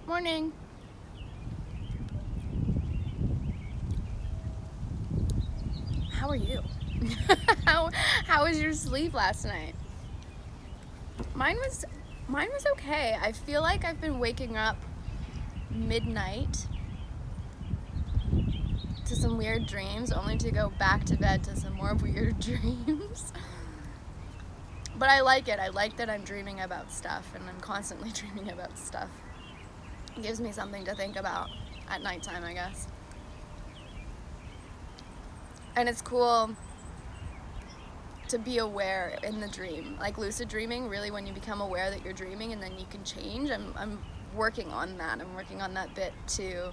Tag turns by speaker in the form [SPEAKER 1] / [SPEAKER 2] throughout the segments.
[SPEAKER 1] Morning. How are you? how was your sleep last night? Mine was okay. I feel like I've been waking up midnight to some weird dreams, only to go back to bed to some more weird dreams. But I like it. I like that I'm dreaming about stuff, and I'm constantly dreaming about stuff. It gives me something to think about at nighttime, I guess. And it's cool to be aware in the dream. Like lucid dreaming, really when you become aware that you're dreaming and then you can change. I'm working on that. I'm working on that bit to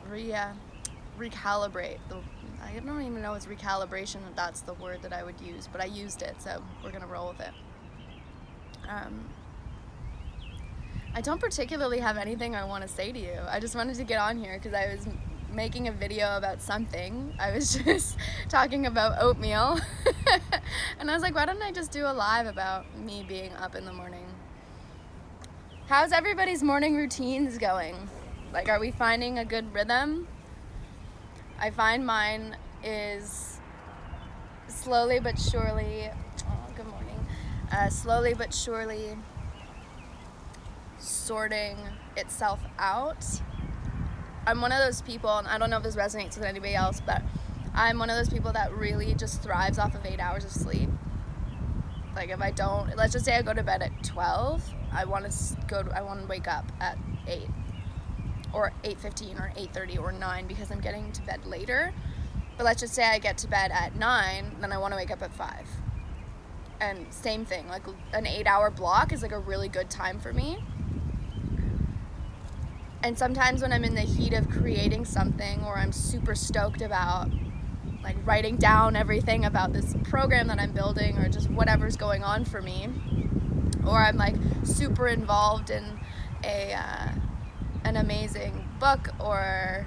[SPEAKER 1] recalibrate. I don't even know if it's recalibration, that's the word that I would use, but I used it, so we're gonna roll with it. I don't particularly have anything I want to say to you. I just wanted to get on here because I was making a video about something. I was just talking about oatmeal. And I was like, why don't I just do a live about me being up in the morning? How's everybody's morning routines going? Like, are we finding a good rhythm? I find mine is slowly but surely, good morning, slowly but surely sorting itself out. I'm one of those people, and I don't know if this resonates with anybody else, but I'm one of those people that really just thrives off of 8 hours of sleep. Like if I don't, let's just say I go to bed at 12, I want to wake up at 8 or 8:15 or 8:30 or 9 because I'm getting to bed later. But let's just say I get to bed at 9, then I want to wake up at 5. And same thing, like an 8-hour block is like a really good time for me. And sometimes when I'm in the heat of creating something, or I'm super stoked about like writing down everything about this program that I'm building, or just whatever's going on for me, or I'm like super involved in an amazing book, or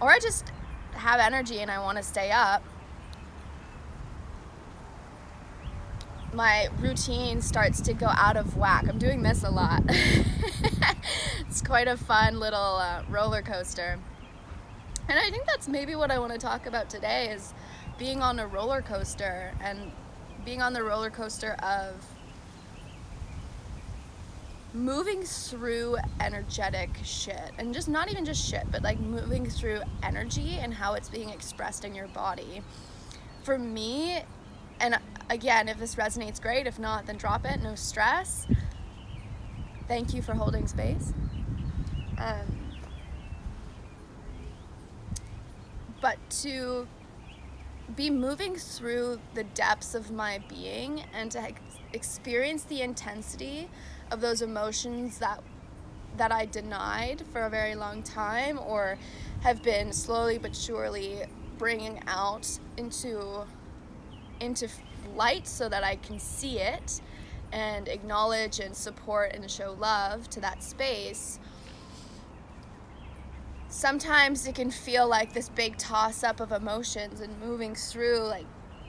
[SPEAKER 1] I just have energy and I want to stay up, my routine starts to go out of whack. I'm doing this a lot. It's quite a fun little roller coaster. And I think that's maybe what I want to talk about today, is being on a roller coaster, and being on the roller coaster of moving through energetic shit, and just not even just shit, but like moving through energy and how it's being expressed in your body. For me, and again, if this resonates, great. If not, then drop it. No stress. Thank you for holding space. But to be moving through the depths of my being and to experience the intensity of those emotions that I denied for a very long time, or have been slowly but surely bringing out into light so that I can see it and acknowledge and support and show love to that space. Sometimes it can feel like this big toss-up of emotions, and moving through like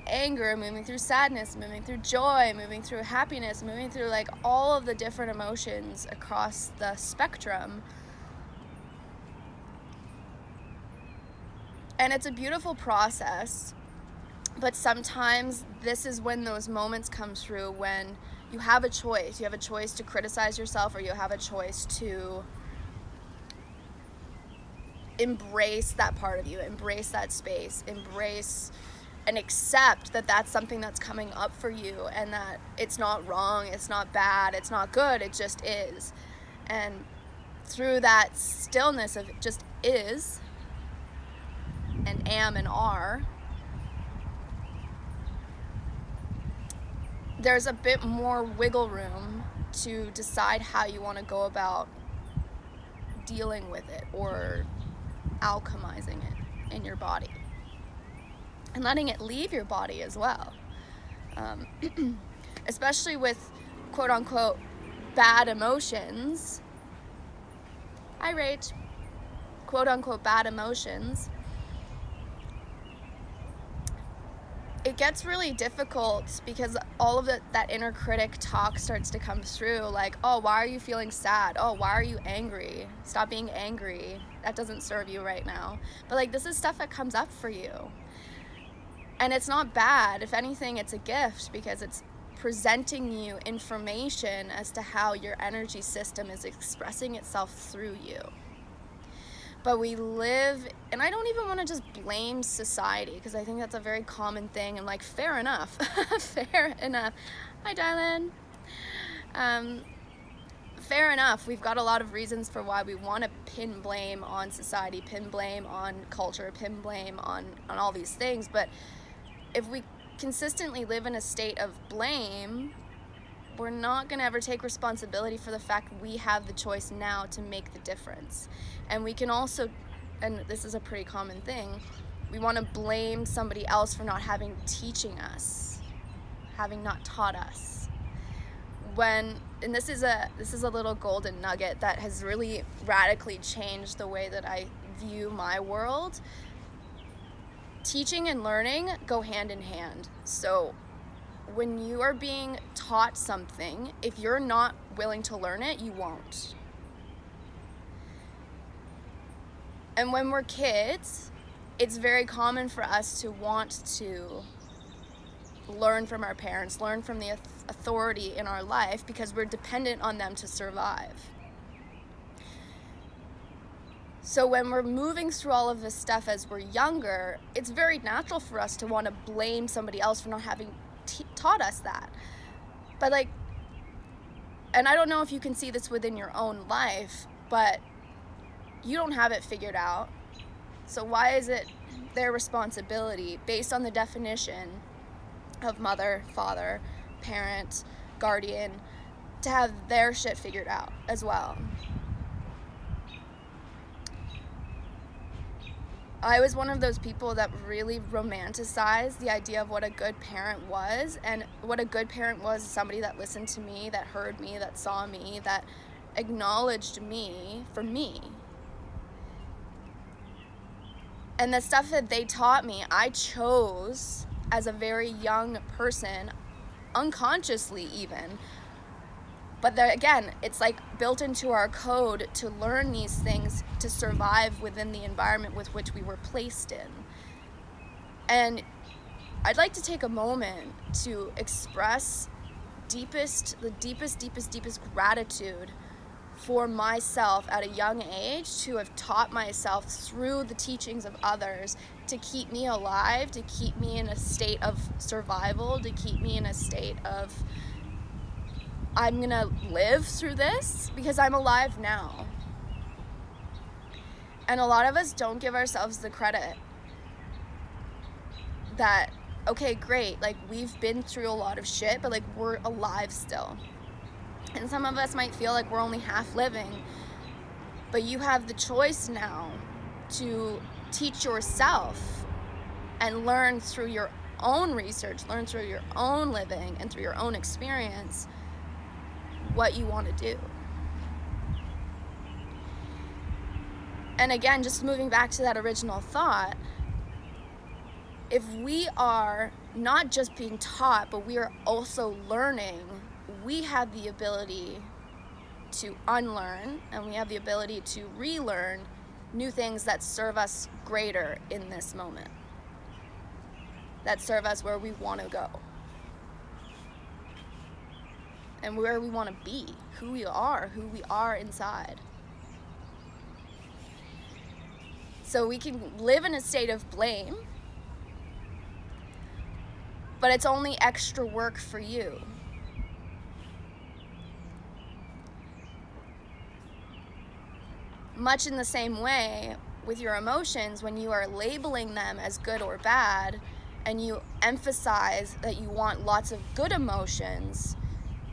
[SPEAKER 1] anger, moving through sadness, moving through joy, moving through happiness, moving through like all of the different emotions across the spectrum. And it's a beautiful process. But sometimes this is when those moments come through, when you have a choice. You have a choice to criticize yourself, or you have a choice to embrace that part of you, embrace that space, embrace and accept that that's something that's coming up for you, and that it's not wrong, it's not bad, it's not good, it just is. And through that stillness of it just is, and am and are, there's a bit more wiggle room to decide how you want to go about dealing with it, or alchemizing it in your body, and letting it leave your body as well. Especially with quote unquote bad emotions. I rage. Quote unquote bad emotions. it gets really difficult because all of that inner critic talk starts to come through, like, oh, why are you feeling sad? Oh, why are you angry? Stop being angry. That doesn't serve you right now. But like, this is stuff that comes up for you. And it's not bad. If anything, it's a gift because it's presenting you information as to how your energy system is expressing itself through you. But we live, and I don't even want to just blame society, because I think that's a very common thing, and like, fair enough. Fair enough. Hi, darling. Fair enough. We've got a lot of reasons for why we want to pin blame on society, pin blame on culture, pin blame on all these things. But if we consistently live in a state of blame, we're not going to ever take responsibility for the fact we have the choice now to make the difference. And we can also, and this is a pretty common thing, we want to blame somebody else for not having teaching us, having not taught us. And this is a little golden nugget that has really radically changed the way that I view my world. Teaching and learning go hand in hand. So when you are being taught something, if you're not willing to learn it, you won't. And when we're kids, it's very common for us to want to learn from our parents, learn from the authority in our life, because we're dependent on them to survive. So when we're moving through all of this stuff as we're younger, it's very natural for us to want to blame somebody else for not having taught us that. But like, and I don't know if you can see this within your own life, but you don't have it figured out. So why is it their responsibility, based on the definition of mother, father, parent, guardian, to have their shit figured out as well? I was one of those people that really romanticized the idea of what a good parent was, and what a good parent was somebody that listened to me, that heard me, that saw me, that acknowledged me for me. And the stuff that they taught me, I chose as a very young person, unconsciously even. But again, it's like built into our code to learn these things to survive within the environment with which we were placed in. And I'd like to take a moment to express the deepest gratitude for myself at a young age to have taught myself through the teachings of others to keep me alive, to keep me in a state of survival, to keep me in a state of, I'm gonna live through this because I'm alive now. And a lot of us don't give ourselves the credit that, okay, great, like we've been through a lot of shit, but like we're alive still. And some of us might feel like we're only half living, but you have the choice now to teach yourself and learn through your own research, learn through your own living and through your own experience what you want to do. And again, just moving back to that original thought, if we are not just being taught, but we are also learning, we have the ability to unlearn, and we have the ability to relearn new things that serve us greater in this moment, that serve us where we want to go and where we want to be, who we are inside. So we can live in a state of blame, but it's only extra work for you. Much in the same way with your emotions, when you are labeling them as good or bad, and you emphasize that you want lots of good emotions,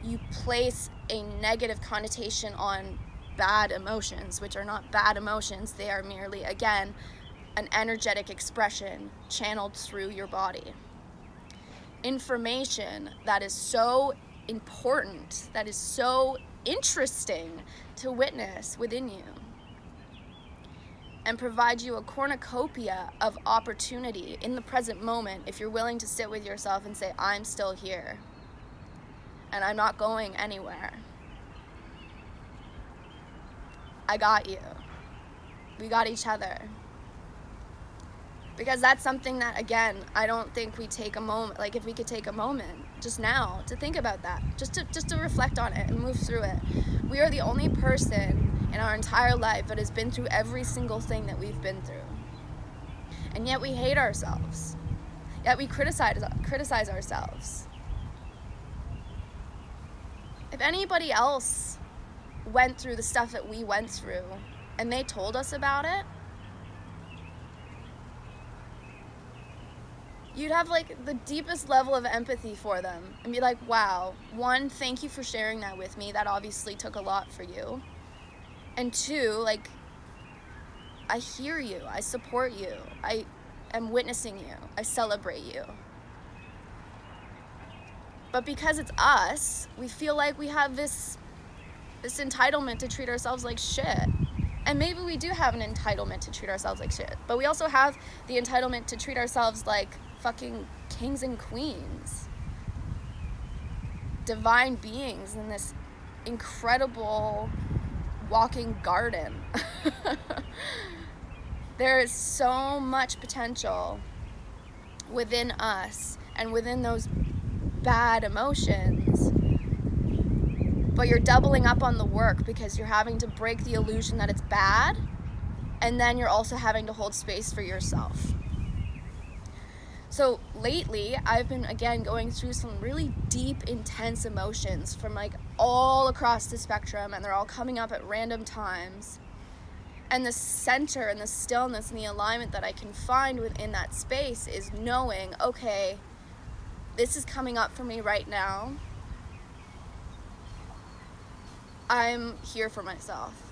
[SPEAKER 1] you place a negative connotation on bad emotions, which are not bad emotions. They are merely, again, an energetic expression channeled through your body. Information that is so important, that is so interesting to witness within you. and provide you a cornucopia of opportunity in the present moment if you're willing to sit with yourself and say, I'm still here and I'm not going anywhere. I got you. We got each other. Because that's something that, again, I don't think we take a moment, like if we could take a moment just now to think about that, just to reflect on it and move through it. We are the only person in our entire life that has been through every single thing that we've been through. And yet we hate ourselves. Yet we criticize ourselves. If anybody else went through the stuff that we went through and they told us about it, you'd have like the deepest level of empathy for them and be like, wow, one, thank you for sharing that with me. That obviously took a lot for you. And two, like, I hear you, I support you, I am witnessing you, I celebrate you. But because it's us, we feel like we have this entitlement to treat ourselves like shit. And maybe we do have an entitlement to treat ourselves like shit, but we also have the entitlement to treat ourselves like fucking kings and queens, divine beings in this incredible walking garden. There is so much potential within us and within those bad emotions, but you're doubling up on the work because you're having to break the illusion that it's bad, and then you're also having to hold space for yourself. So lately, I've been, again, going through some really deep, intense emotions from like all across the spectrum, and they're all coming up at random times. And the center and the stillness and the alignment that I can find within that space is knowing, okay, this is coming up for me right now. I'm here for myself.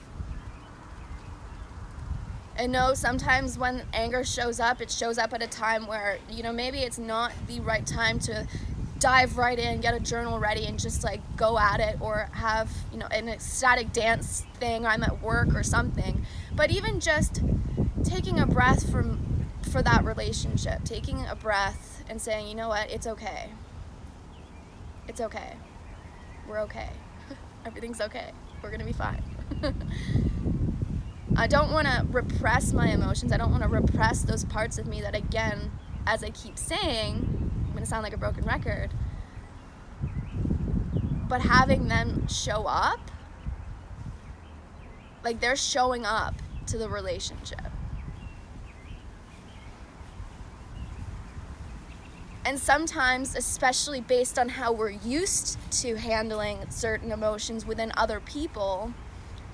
[SPEAKER 1] And no, sometimes when anger shows up, it shows up at a time where, you know, maybe it's not the right time to dive right in, get a journal ready and just like go at it, or have, you know, an ecstatic dance thing, I'm at work or something. But even just taking a breath for that relationship, taking a breath and saying, you know what, it's okay. It's okay. We're okay. Everything's okay. We're gonna be fine. I don't want to repress my emotions. I don't want to repress those parts of me that, again, as I keep saying, I'm going to sound like a broken record, but having them show up, like they're showing up to the relationship. And sometimes, especially based on how we're used to handling certain emotions within other people,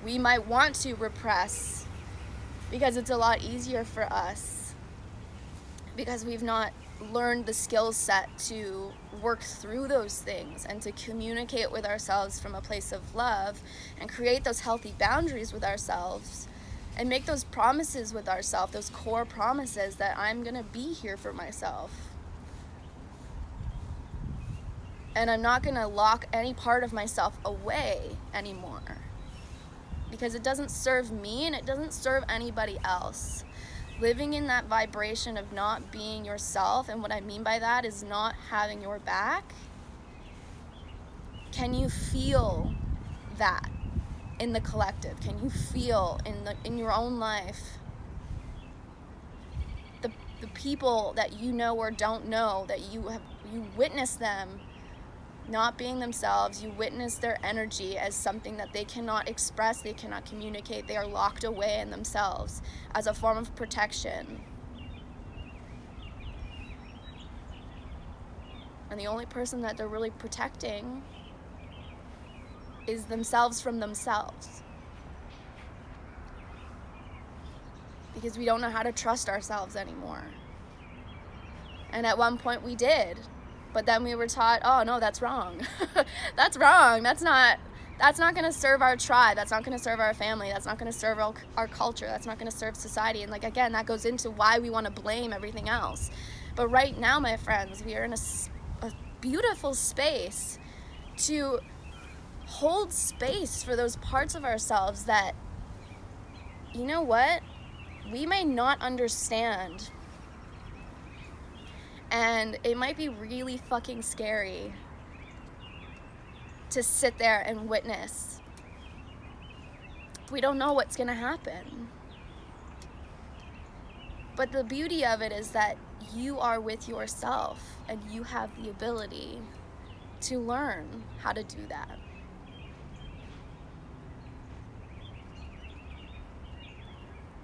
[SPEAKER 1] we might want to repress because it's a lot easier for us, because we've not learned the skill set to work through those things and to communicate with ourselves from a place of love and create those healthy boundaries with ourselves and make those promises with ourselves, those core promises that I'm going to be here for myself. And I'm not going to lock any part of myself away anymore, because it doesn't serve me and it doesn't serve anybody else. Living in that vibration of not being yourself, and what I mean by that is not having your back. Can you feel that in the collective? Can you feel in your own life the people that you know or don't know, that you witness them not being themselves, you witness their energy as something that they cannot express, they cannot communicate, they are locked away in themselves as a form of protection. And the only person that they're really protecting is themselves from themselves. Because we don't know how to trust ourselves anymore. And at one point we did. But then we were taught, oh no, that's wrong. That's wrong. That's not going to serve our tribe. That's not going to serve our family. That's not going to serve our culture. That's not going to serve society. And like, again, that goes into why we want to blame everything else. But right now, my friends, we are in a beautiful space to hold space for those parts of ourselves that, you know what? we may not understand. And it might be really fucking scary to sit there and witness. We don't know what's gonna happen. But the beauty of it is that you are with yourself and you have the ability to learn how to do that.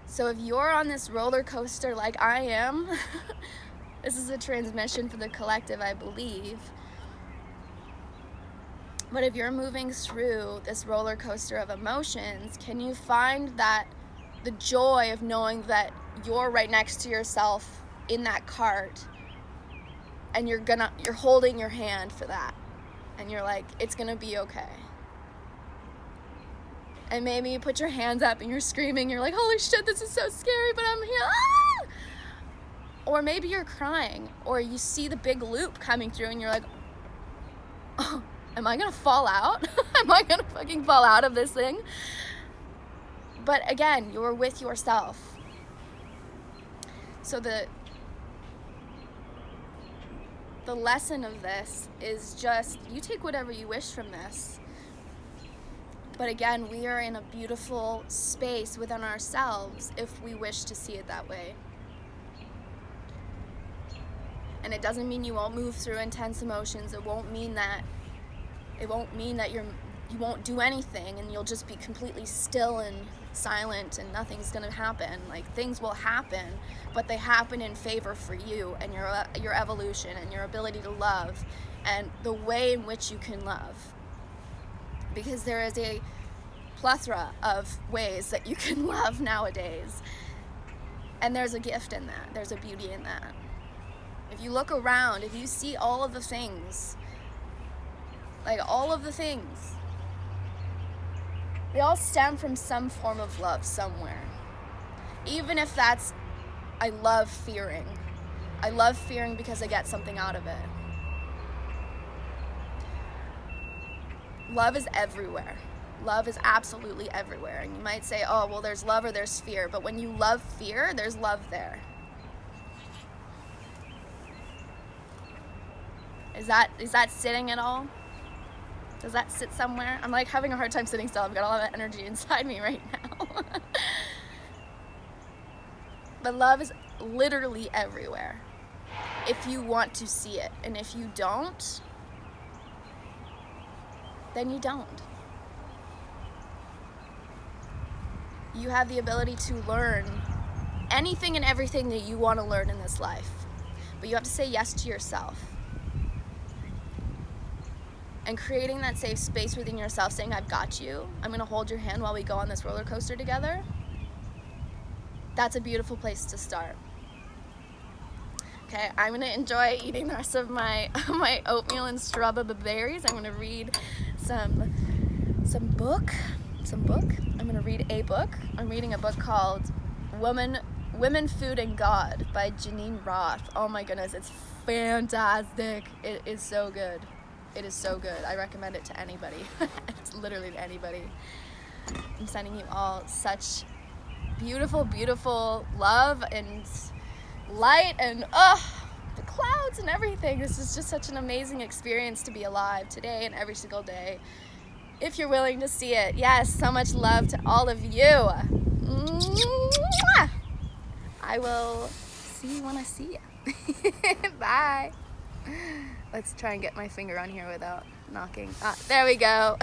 [SPEAKER 1] So if you're on this roller coaster like I am, this is a transmission for the collective, I believe. But if you're moving through this roller coaster of emotions, can you find that the joy of knowing that you're right next to yourself in that cart and you're holding your hand for that, and you're like, it's gonna be okay. And maybe you put your hands up and you're screaming, you're like, holy shit, this is so scary, but I'm here. Ah! Or maybe you're crying, or you see the big loop coming through and you're like, oh, am I gonna fall out? Am I gonna fucking fall out of this thing? But again, you're with yourself. So the lesson of this is just, you take whatever you wish from this. But again, we are in a beautiful space within ourselves if we wish to see it that way. And it doesn't mean you won't move through intense emotions. It won't mean that you won't do anything and you'll just be completely still and silent and nothing's gonna happen. Like, things will happen, but they happen in favor for you and your evolution and your ability to love and the way in which you can love. Because there is a plethora of ways that you can love nowadays. And there's a gift in that. There's a beauty in that. If you look around, if you see all of the things, like all of the things, they all stem from some form of love somewhere. Even if that's, I love fearing. I love fearing because I get something out of it. Love is everywhere. Love is absolutely everywhere. And you might say, oh, well, there's love or there's fear. But when you love fear, there's love there. Is that sitting at all? Does that sit somewhere? I'm like having a hard time sitting still. I've got a lot of energy inside me right now. But love is literally everywhere if you want to see it. And if you don't, then you don't. You have the ability to learn anything and everything that you want to learn in this life. But you have to say yes to yourself. And creating that safe space within yourself, saying, I've got you. I'm going to hold your hand while we go on this roller coaster together. That's a beautiful place to start. Okay, I'm going to enjoy eating the rest of my oatmeal and strawberries. I'm going to read some book. I'm going to read a book. I'm reading a book called Women, Food, and God by Janine Roth. Oh my goodness, it's fantastic. It is so good. It is so good. I recommend it to anybody. It's literally to anybody. I'm sending you all such beautiful, beautiful love and light and the clouds and everything. This is just such an amazing experience to be alive today and every single day. If you're willing to see it. Yes, so much love to all of you. Mwah! I will see you when I see you. Bye. Let's try and get my finger on here without knocking. There we go.